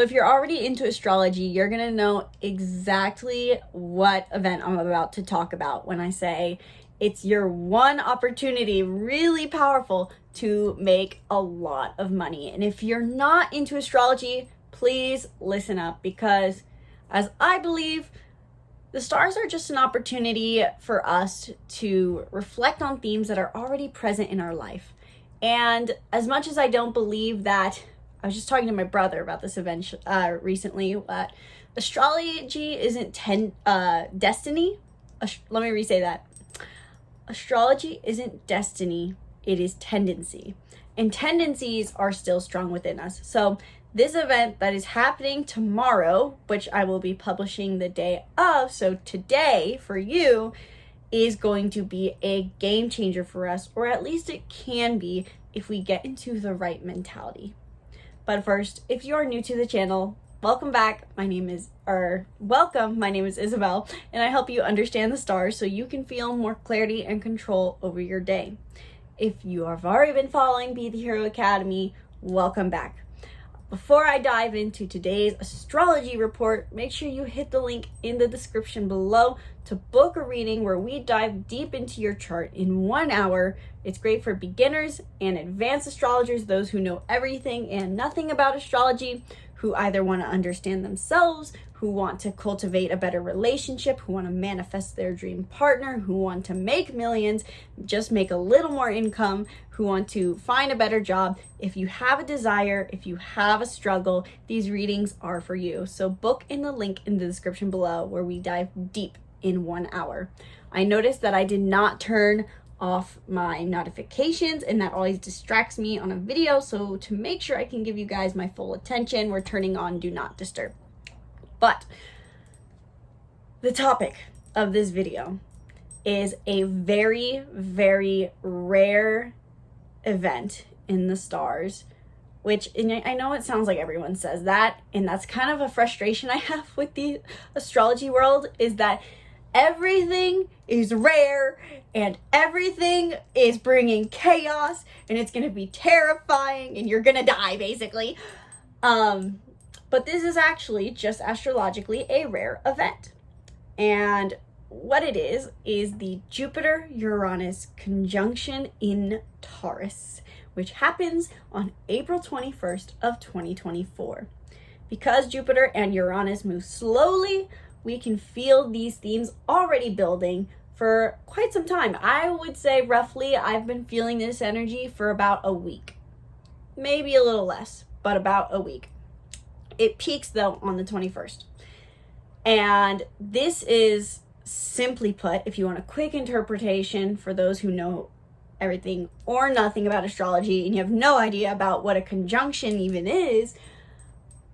if you're already into astrology, you're going to know exactly what event I'm about to talk about when I say it's your one opportunity, really powerful, to make a lot of money. And if you're not into astrology, please listen up, because as I believe, the stars are just an opportunity for us to reflect on themes that are already present in our life. And as much as I don't believe that, I was just talking to my brother about this event recently, that astrology isn't destiny. Let me re-say that. Astrology isn't destiny, it is tendency. And tendencies are still strong within us. So this event that is happening tomorrow, which I will be publishing the day of, so today for you, is going to be a game changer for us, or at least it can be if we get into the right mentality. But first, if you are new to the channel, welcome back. My name is Isabelle, and I help you understand the stars so you can feel more clarity and control over your day. If you have already been following Be the Hero Academy, welcome back. Before I dive into today's astrology report, make sure you hit the link in the description below to book a reading where we dive deep into your chart in 1 hour. It's great for beginners and advanced astrologers, those who know everything and nothing about astrology, who either want to understand themselves, who want to cultivate a better relationship, who want to manifest their dream partner, who want to make millions, just make a little more income, who want to find a better job. If you have a desire, if you have a struggle, these readings are for you. So book in the link in the description below where we dive deep in 1 hour. I noticed that I did not turn off my notifications, and that always distracts me on a video. So to make sure I can give you guys my full attention, we're turning on Do Not Disturb. But the topic of this video is a very, very rare event in the stars, which, and I know it sounds like everyone says that, and that's kind of a frustration I have with the astrology world, is that everything is rare and everything is bringing chaos and it's going to be terrifying and you're going to die, basically. But this is actually just astrologically a rare event. And what it is the Jupiter-Uranus conjunction in Taurus, which happens on April 21st of 2024. Because Jupiter and Uranus move slowly, we can feel these themes already building for quite some time. I would say roughly I've been feeling this energy for about a week. Maybe a little less, but about a week. It peaks though on the 21st. And this is, simply put, if you want a quick interpretation for those who know everything or nothing about astrology and you have no idea about what a conjunction even is,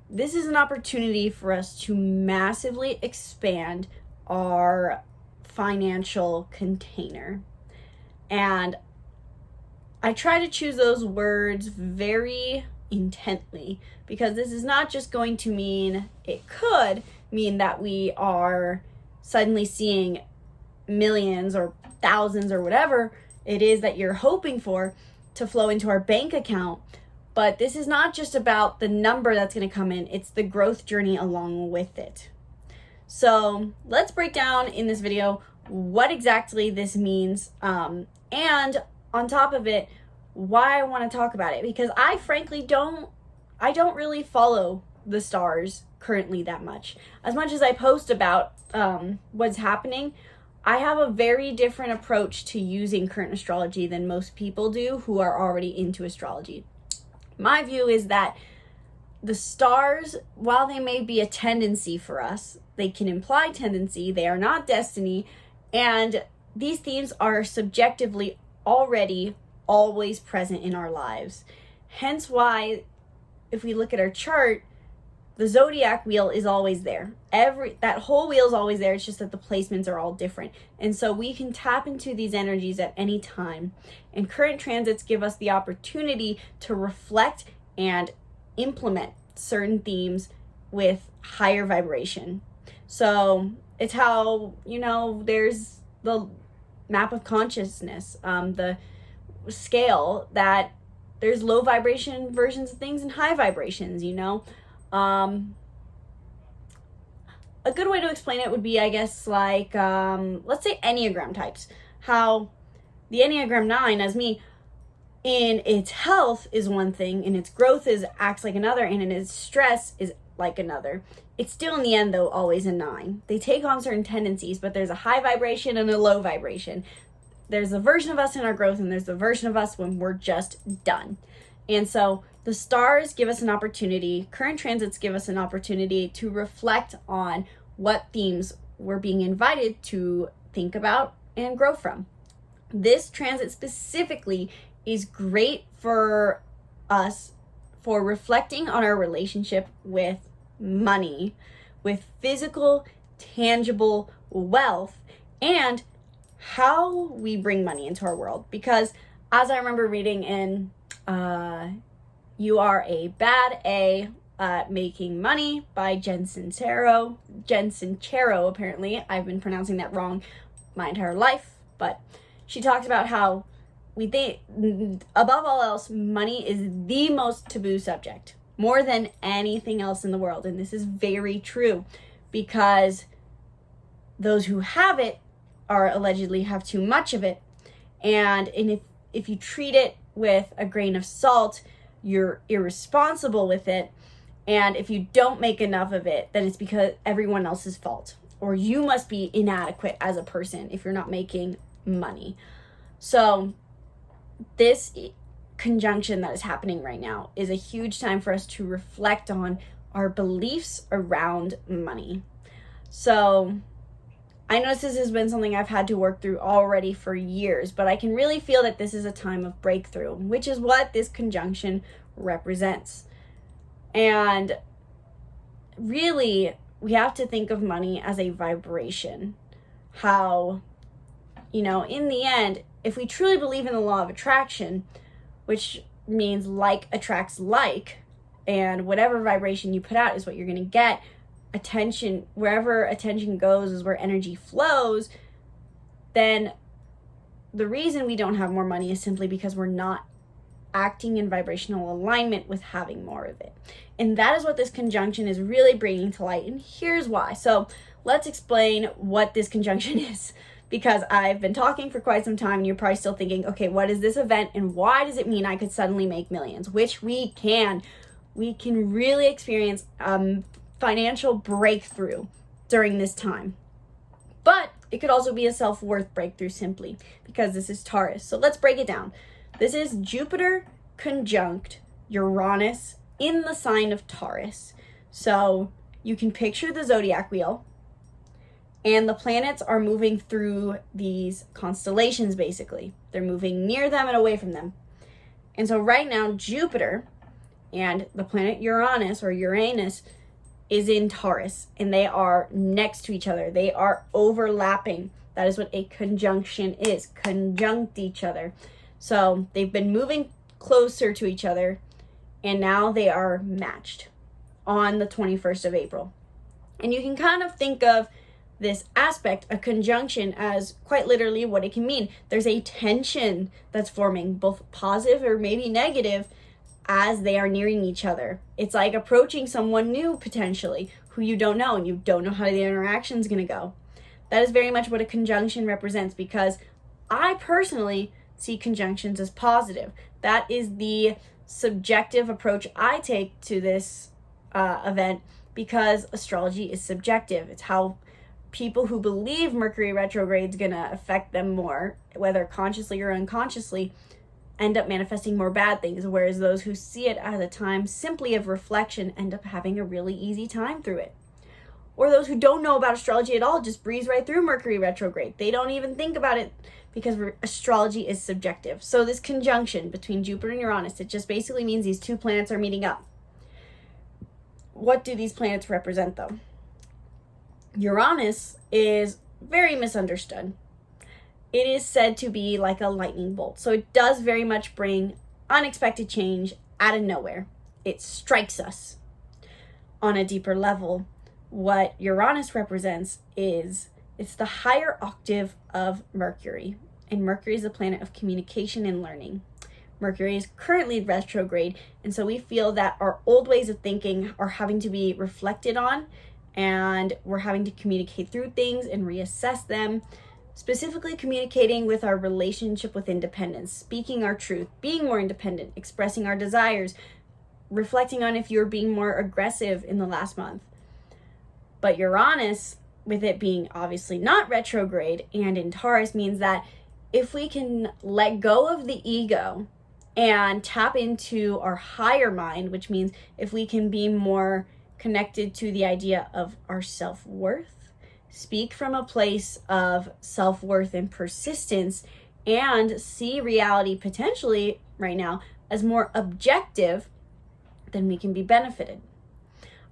this is an opportunity for us to massively expand our financial container. And I try to choose those words very intently, because this is not just going to mean, it could mean that we are suddenly seeing millions or thousands or whatever it is that you're hoping for to flow into our bank account. But this is not just about the number that's going to come in, it's the growth journey along with it. So let's break down in this video what exactly this means, and on top of it, why I want to talk about it, because I frankly don't really follow the stars currently that much. As much as I post about what's happening, I have a very different approach to using current astrology than most people do who are already into astrology. My view is that the stars, while they may be a tendency for us, they can imply tendency, they are not destiny, and these themes are subjectively already always present in our lives. Hence why, if we look at our chart, the zodiac wheel is always there. That whole wheel is always there. It's just that the placements are all different. And so we can tap into these energies at any time. And current transits give us the opportunity to reflect and implement certain themes with higher vibration. So it's how, there's the map of consciousness, the scale, that there's low vibration versions of things and high vibrations, A good way to explain it would be, I guess, like, let's say Enneagram types. How the Enneagram 9, as me, in its health is one thing, in its growth acts like another, and in its stress is like another. It's still in the end, though, always a 9. They take on certain tendencies, but there's a high vibration and a low vibration. There's a version of us in our growth, and there's the version of us when we're just done. And so the stars give us an opportunity, current transits give us an opportunity to reflect on what themes we're being invited to think about and grow from. This transit specifically is great for us for reflecting on our relationship with money, with physical, tangible wealth, and how we bring money into our world. Because as I remember reading in You Are a Bad A at Making Money by Jen Sincero, apparently. I've been pronouncing that wrong my entire life, but she talks about how we think, above all else, money is the most taboo subject, more than anything else in the world. And this is very true, because those who have it are allegedly have too much of it. And if you treat it with a grain of salt, you're irresponsible with it. And if you don't make enough of it, then it's because everyone else's fault, or you must be inadequate as a person if you're not making money. So this conjunction that is happening right now is a huge time for us to reflect on our beliefs around money. So I know this has been something I've had to work through already for years, but I can really feel that this is a time of breakthrough, which is what this conjunction represents. And really, we have to think of money as a vibration. How, in the end, if we truly believe in the law of attraction, which means like attracts like, and whatever vibration you put out is what you're going to get. Attention, wherever attention goes is where energy flows. Then the reason we don't have more money is simply because we're not acting in vibrational alignment with having more of it. And that is what this conjunction is really bringing to light. And here's why. So let's explain what this conjunction is, because I've been talking for quite some time and you're probably still thinking, okay, what is this event and why does it mean I could suddenly make millions? Which we can. We can really experience financial breakthrough during this time. But it could also be a self-worth breakthrough simply because this is Taurus. So let's break it down. This is Jupiter conjunct Uranus in the sign of Taurus. So you can picture the zodiac wheel, and the planets are moving through these constellations, basically. They're moving near them and away from them. And so right now, Jupiter and the planet Uranus is in Taurus, and they are next to each other. They are overlapping. That is what a conjunction is, conjunct each other. So they've been moving closer to each other, and now they are matched on the 21st of April. And you can kind of think of this aspect, a conjunction, as quite literally what it can mean. There's a tension that's forming, both positive or maybe negative, as they are nearing each other. It's like approaching someone new, potentially, who you don't know, and you don't know how the interaction is going to go. That is very much what a conjunction represents, because I personally see conjunctions as positive. That is the subjective approach I take to this event, because astrology is subjective. It's how people who believe Mercury retrograde is going to affect them more, whether consciously or unconsciously, end up manifesting more bad things, whereas those who see it as a time simply of reflection end up having a really easy time through it. Or those who don't know about astrology at all just breeze right through Mercury retrograde. They don't even think about it because astrology is subjective. So this conjunction between Jupiter and Uranus, it just basically means these two planets are meeting up. What do these planets represent, though? Uranus is very misunderstood. It is said to be like a lightning bolt. So it does very much bring unexpected change out of nowhere. It strikes us on a deeper level. What Uranus represents is it's the higher octave of Mercury. And Mercury is the planet of communication and learning. Mercury is currently retrograde, and so we feel that our old ways of thinking are having to be reflected on, and we're having to communicate through things and reassess them, specifically communicating with our relationship with independence, speaking our truth, being more independent, expressing our desires, reflecting on if you're being more aggressive in the last month. But Uranus, with it being obviously not retrograde and in Taurus, means that if we can let go of the ego and tap into our higher mind, which means if we can be more connected to the idea of our self-worth, speak from a place of self-worth and persistence, and see reality potentially right now as more objective, then we can be benefited.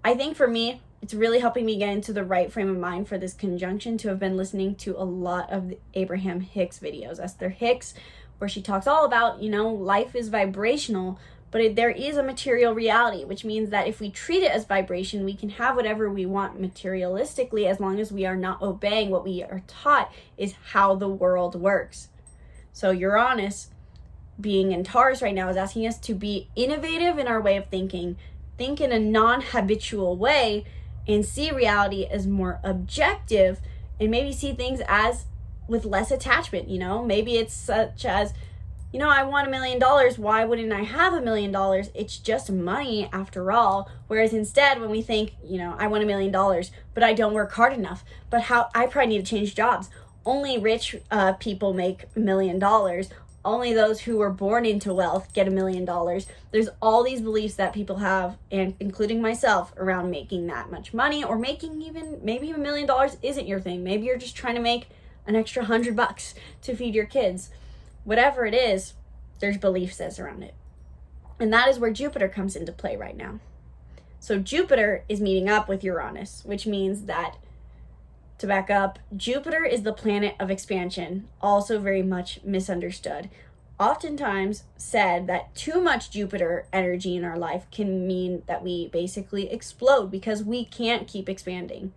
I think for me, it's really helping me get into the right frame of mind for this conjunction to have been listening to a lot of the Abraham Hicks videos. Esther Hicks, where she talks all about, life is vibrational, but there is a material reality, which means that if we treat it as vibration, we can have whatever we want materialistically as long as we are not obeying what we are taught is how the world works. So Uranus, being in Taurus right now, is asking us to be innovative in our way of thinking, think in a non-habitual way, and see reality as more objective, and maybe see things as with less attachment. Maybe it's such as, I want $1 million. Why wouldn't I have $1 million? It's just money after all. Whereas instead, when we think, I want $1 million, but I don't work hard enough, but I probably need to change jobs. Only rich people make $1 million. Only those who were born into wealth get $1 million. There's all these beliefs that people have, and including myself, around making that much money, or making even maybe $1 million isn't your thing. Maybe you're just trying to make an extra $100 to feed your kids. Whatever it is, there's beliefs around it. And that is where Jupiter comes into play right now. So Jupiter is meeting up with Uranus, which means that, to back up, Jupiter is the planet of expansion, also very much misunderstood. Oftentimes said that too much Jupiter energy in our life can mean that we basically explode because we can't keep expanding.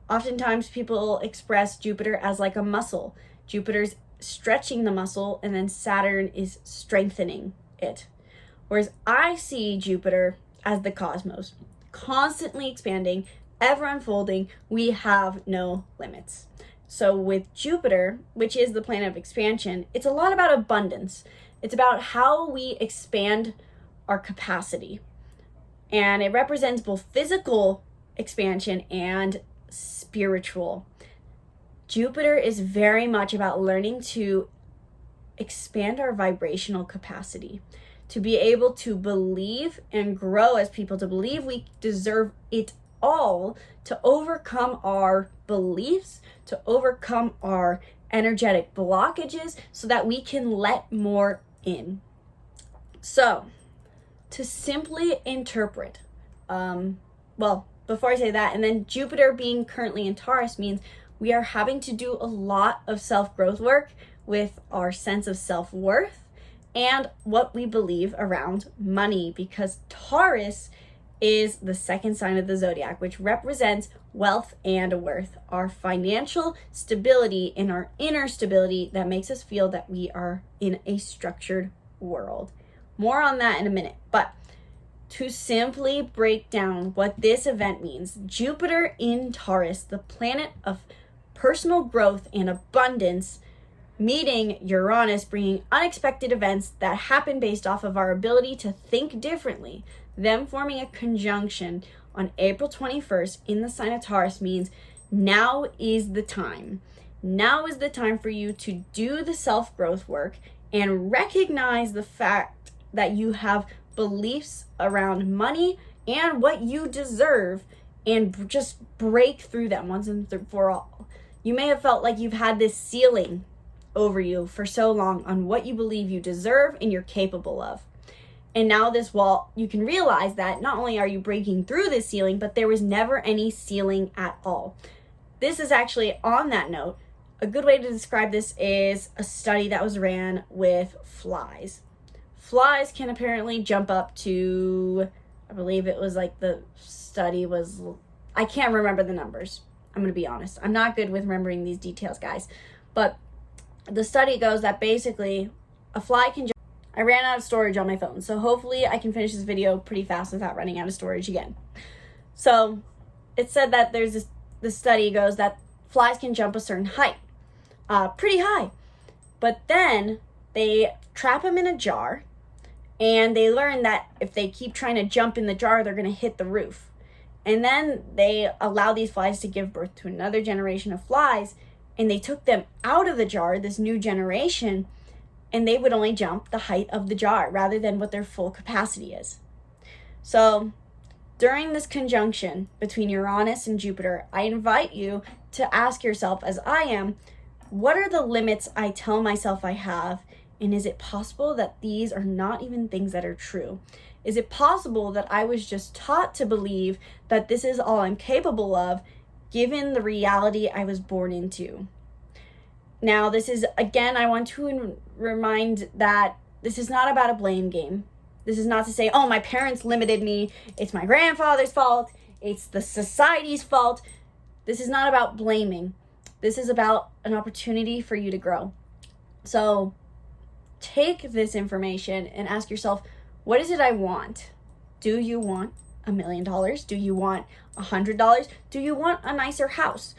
Oftentimes people express Jupiter as like a muscle. Jupiter's stretching the muscle, and then Saturn is strengthening it. Whereas I see Jupiter as the cosmos, constantly expanding, ever unfolding. We have no limits. So with Jupiter, which is the planet of expansion, it's a lot about abundance. It's about how we expand our capacity. And it represents both physical expansion and spiritual. Jupiter is very much about learning to expand our vibrational capacity, to be able to believe and grow as people, to believe we deserve it all, to overcome our beliefs, to overcome our energetic blockages so that we can let more in. So, to simply interpret, before I say that, and then Jupiter being currently in Taurus means we are having to do a lot of self-growth work with our sense of self-worth and what we believe around money, because Taurus is the second sign of the zodiac, which represents wealth and worth, our financial stability and our inner stability that makes us feel that we are in a structured world. More on that in a minute, but to simply break down what this event means, Jupiter in Taurus, the planet of personal growth and abundance, meeting Uranus, bringing unexpected events that happen based off of our ability to think differently, them forming a conjunction on April 21st in the sign of Taurus means now is the time. Now is the time for you to do the self-growth work and recognize the fact that you have beliefs around money and what you deserve, and just break through them once and for all. You may have felt like you've had this ceiling over you for so long on what you believe you deserve and you're capable of. And now this wall, you can realize that not only are you breaking through this ceiling, but there was never any ceiling at all. This is actually, on that note, a good way to describe this is a study that was ran with flies. Flies can apparently jump up to, I believe it was like the study was, I can't remember the numbers. I'm going to be honest. I'm not good with remembering these details, guys. But the study goes that basically a fly can jump I ran out of storage on my phone, so hopefully I can finish this video pretty fast without running out of storage again. So it said that there's this study goes that flies can jump a certain height, pretty high. But then they trap them in a jar, and they learn that if they keep trying to jump in the jar, they're going to hit the roof. And then they allow these flies to give birth to another generation of flies, and they took them out of the jar, this new generation, and they would only jump the height of the jar rather than what their full capacity is. So during this conjunction between Uranus and Jupiter, I invite you to ask yourself, as I am, what are the limits I tell myself I have? And is it possible that these are not even things that are true? Is it possible that I was just taught to believe that this is all I'm capable of, given the reality I was born into? Now, this is, again, I want to remind that this is not about a blame game. This is not to say, oh, my parents limited me. It's my grandfather's fault. It's the society's fault. This is not about blaming. This is about an opportunity for you to grow. So take this information and ask yourself, what is it I want? Do you want $1 million? Do you want $100? Do you want a nicer house?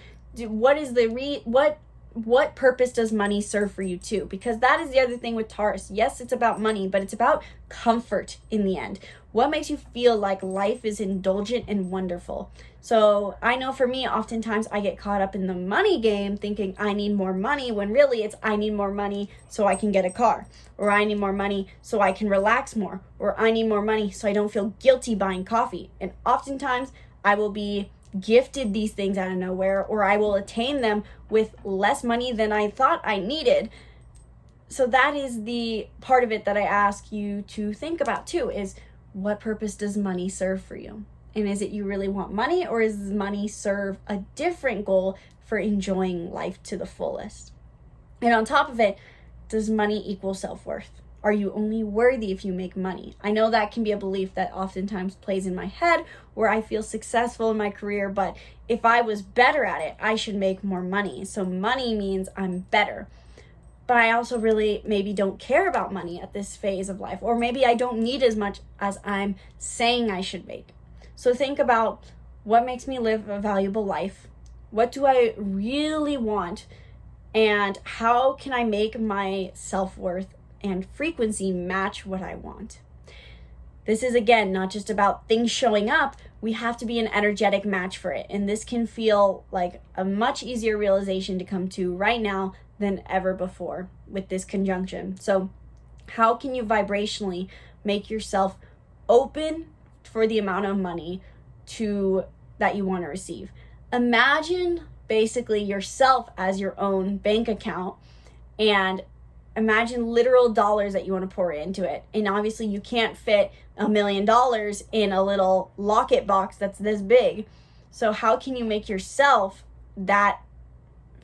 What purpose does money serve for you too? Because that is the other thing with Taurus. Yes, it's about money, but it's about comfort in the end. What makes you feel like life is indulgent and wonderful? So I know for me, oftentimes I get caught up in the money game thinking I need more money, when really it's I need more money so I can get a car, or I need more money so I can relax more, or I need more money so I don't feel guilty buying coffee. And oftentimes I will be gifted these things out of nowhere, or I will attain them with less money than I thought I needed. So that is the part of it that I ask you to think about too, is what purpose does money serve for you? And is it you really want money, or is money serve a different goal for enjoying life to the fullest? And on top of it, does money equal self-worth? Are you only worthy if you make money? I know that can be a belief that oftentimes plays in my head, where I feel successful in my career, but if I was better at it, I should make more money. So money means I'm better. But I also really maybe don't care about money at this phase of life, or maybe I don't need as much as I'm saying I should make. So think about what makes me live a valuable life. What do I really want? And how can I make my self-worth and frequency match what I want? This is, again, not just about things showing up. We have to be an energetic match for it. And this can feel like a much easier realization to come to right now than ever before with this conjunction. So how can you vibrationally make yourself open for the amount of money that you want to receive? Imagine basically yourself as your own bank account, and imagine literal dollars that you want to pour into it. And obviously you can't fit $1 million in a little locket box that's this big. So how can you make yourself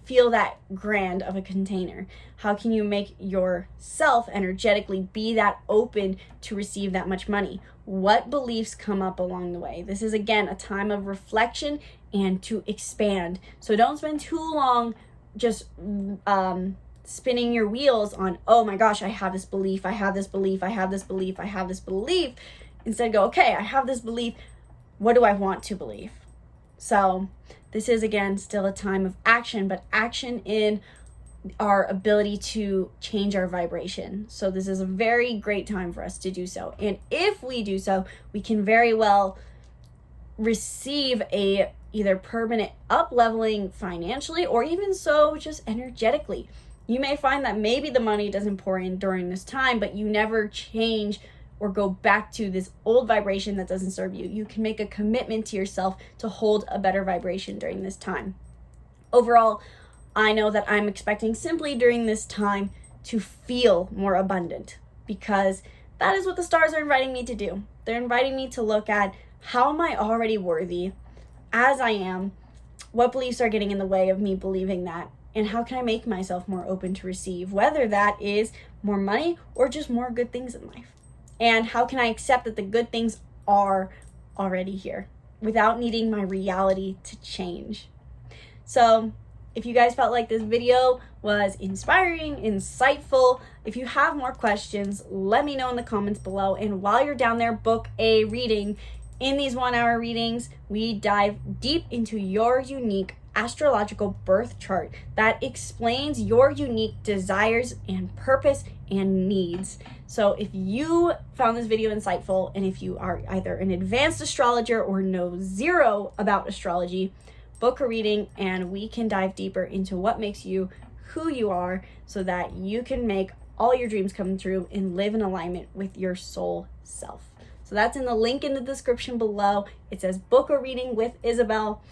feel that grand of a container? How can you make yourself energetically be that open to receive that much money? What beliefs come up along the way? This is, again, a time of reflection and to expand. So don't spend too long just spinning your wheels on, oh my gosh, I have this belief, I have this belief, I have this belief, I have this belief. Instead go, okay, I have this belief. What do I want to believe? So this is, again, still a time of action, but action in our ability to change our vibration. So this is a very great time for us to do so. And if we do so, we can very well receive a either permanent up-leveling financially, or even so just energetically. You may find that maybe the money doesn't pour in during this time, but you never change or go back to this old vibration that doesn't serve you. You can make a commitment to yourself to hold a better vibration during this time. Overall, I know that I'm expecting simply during this time to feel more abundant, because that is what the stars are inviting me to do. They're inviting me to look at, how am I already worthy as I am? What beliefs are getting in the way of me believing that? And how can I make myself more open to receive, whether that is more money or just more good things in life? And how can I accept that the good things are already here without needing my reality to change? So If you guys felt like this video was inspiring, insightful, if you have more questions, let me know in the comments below. And while you're down there, book a reading. In these 1-hour readings, we dive deep into your unique astrological birth chart that explains your unique desires and purpose and needs. So if you found this video insightful, and if you are either an advanced astrologer or know zero about astrology, book a reading and we can dive deeper into what makes you who you are so that you can make all your dreams come true and live in alignment with your soul self. So that's in the link in the description below. It says book a reading with Isabelle.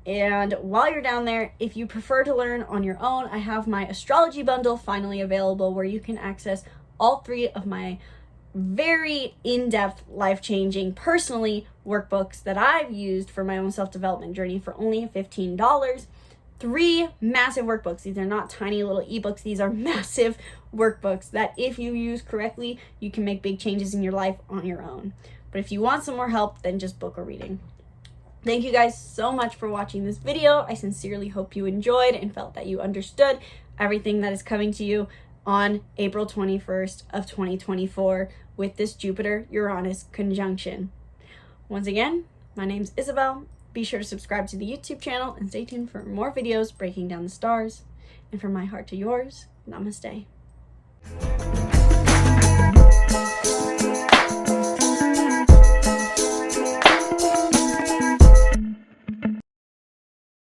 And while you're down there, if you prefer to learn on your own, I have my astrology bundle finally available where you can access all 3 of my very in-depth, life-changing, personally workbooks that I've used for my own self-development journey for only $15. 3 massive workbooks. These are not tiny little ebooks. These are massive workbooks that if you use correctly, you can make big changes in your life on your own. But if you want some more help, then just book a reading. Thank you guys so much for watching this video. I sincerely hope you enjoyed and felt that you understood everything that is coming to you on April 21st of 2024 with this Jupiter-Uranus conjunction. Once again, my name's Isabelle. Be sure to subscribe to the YouTube channel and stay tuned for more videos breaking down the stars. And from my heart to yours, namaste.